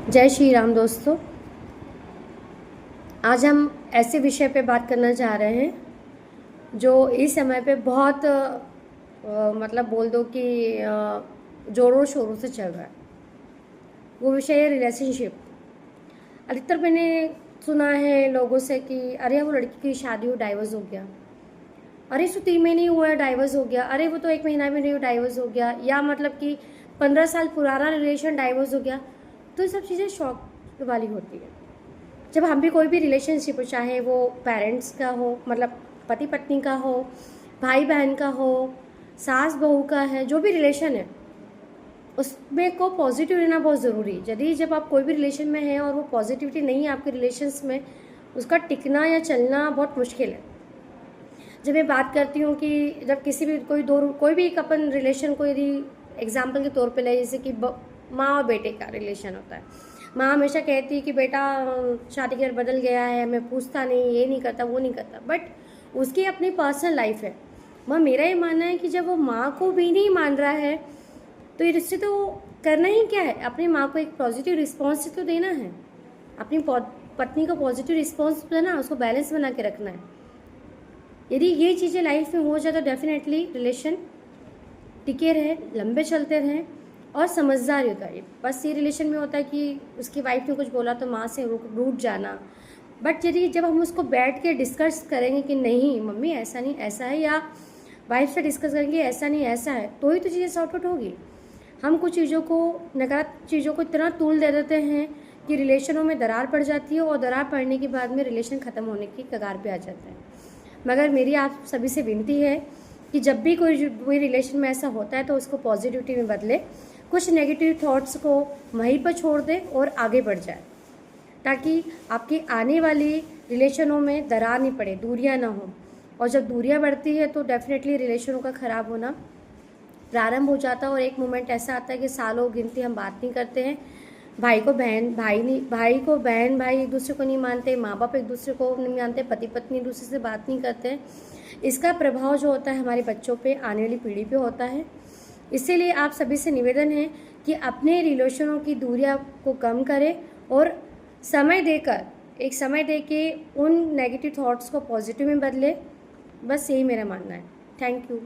जय श्री राम दोस्तों। आज हम ऐसे विषय पे बात करना चाह रहे हैं जो इस समय पे बहुत मतलब बोल दो कि जोरों शोरों से चल रहा है। वो विषय है रिलेशनशिप। अधिकतर मैंने सुना है लोगों से कि अरे वो लड़की की शादी हो डाइवोर्स हो गया, अरे इसको 3 महीने हुआ है डाइवोर्स हो गया, अरे वो तो 1 महीना भी नहीं हुआ डाइवोर्स हो गया, या मतलब कि 15 साल पुराना रिलेशन डाइवोर्स हो गया। तो ये सब चीज़ें शौक वाली होती है। जब हम भी कोई भी रिलेशनशिप हो, चाहे वो पेरेंट्स का हो, मतलब पति पत्नी का हो, भाई बहन का हो, सास बहू का है, जो भी रिलेशन है उसमें को पॉजिटिव रहना बहुत ज़रूरी है। यदि जब आप कोई भी रिलेशन में हैं और वो पॉजिटिविटी नहीं है आपके रिलेशंस में, उसका टिकना या चलना बहुत मुश्किल है। जब मैं बात करती हूँ कि जब किसी भी कोई भी एक अपन रिलेशन को यदि एग्जाम्पल के तौर पे ले, जैसे कि माँ और बेटे का रिलेशन होता है। माँ हमेशा कहती है कि बेटा शादी के बाद बदल गया है, मैं पूछता नहीं, ये नहीं करता, वो नहीं करता, बट उसकी अपनी पर्सनल लाइफ है। मेरा ये मानना है कि जब वो माँ को भी नहीं मान रहा है तो ये रिश्ते तो करना ही क्या है, अपनी माँ को एक पॉजिटिव रिस्पॉन्स तो देना है, अपनी पत्नी को पॉजिटिव रिस्पॉन्स देना, उसको बैलेंस बना के रखना है। यदि ये चीज़ें लाइफ में हो जाए तो डेफिनेटली रिलेशन टिके रहे, लंबे चलते रहें और समझदारी होता है। बस ये रिलेशन में होता है कि उसकी वाइफ ने कुछ बोला तो माँ से रूठ जाना। बट यदि जब हम उसको बैठ के डिस्कस करेंगे कि नहीं मम्मी ऐसा नहीं ऐसा है, या वाइफ से डिस्कस करेंगे ऐसा नहीं ऐसा है, तो ही तो चीज़ें सॉर्ट आउट होगी। हम कुछ चीज़ों को नकारात्मक चीज़ों को इतना तूल दे देते हैं कि रिलेशनों में दरार पड़ जाती है और दरार पड़ने के बाद में रिलेशन ख़त्म होने की कगार पे आ जाता है। मगर मेरी आप सभी से विनती है कि जब भी कोई रिलेशन में ऐसा होता है तो उसको पॉजिटिविटी में बदले, कुछ नेगेटिव थॉट्स को वहीं पर छोड़ दे और आगे बढ़ जाए, ताकि आपकी आने वाली रिलेशनों में दरार नहीं पड़े, दूरियां ना हो। और जब दूरियां बढ़ती है तो डेफिनेटली रिलेशनों का ख़राब होना प्रारंभ हो जाता है। और एक मोमेंट ऐसा आता है कि सालों गिनती हम बात नहीं करते हैं, भाई को बहन भाई एक दूसरे को नहीं मानते, माँ बाप एक दूसरे को नहीं मानते, पति पत्नी एक दूसरे से बात नहीं करते हैं। इसका प्रभाव जो होता है हमारे बच्चों पे, आने वाली पीढ़ी पे होता है। इसीलिए आप सभी से निवेदन है कि अपने रिलेशनों की दूरियां को कम करें और एक समय दे के उन नेगेटिव थॉट्स को पॉजिटिव में बदले। बस यही मेरा मानना है। Thank you.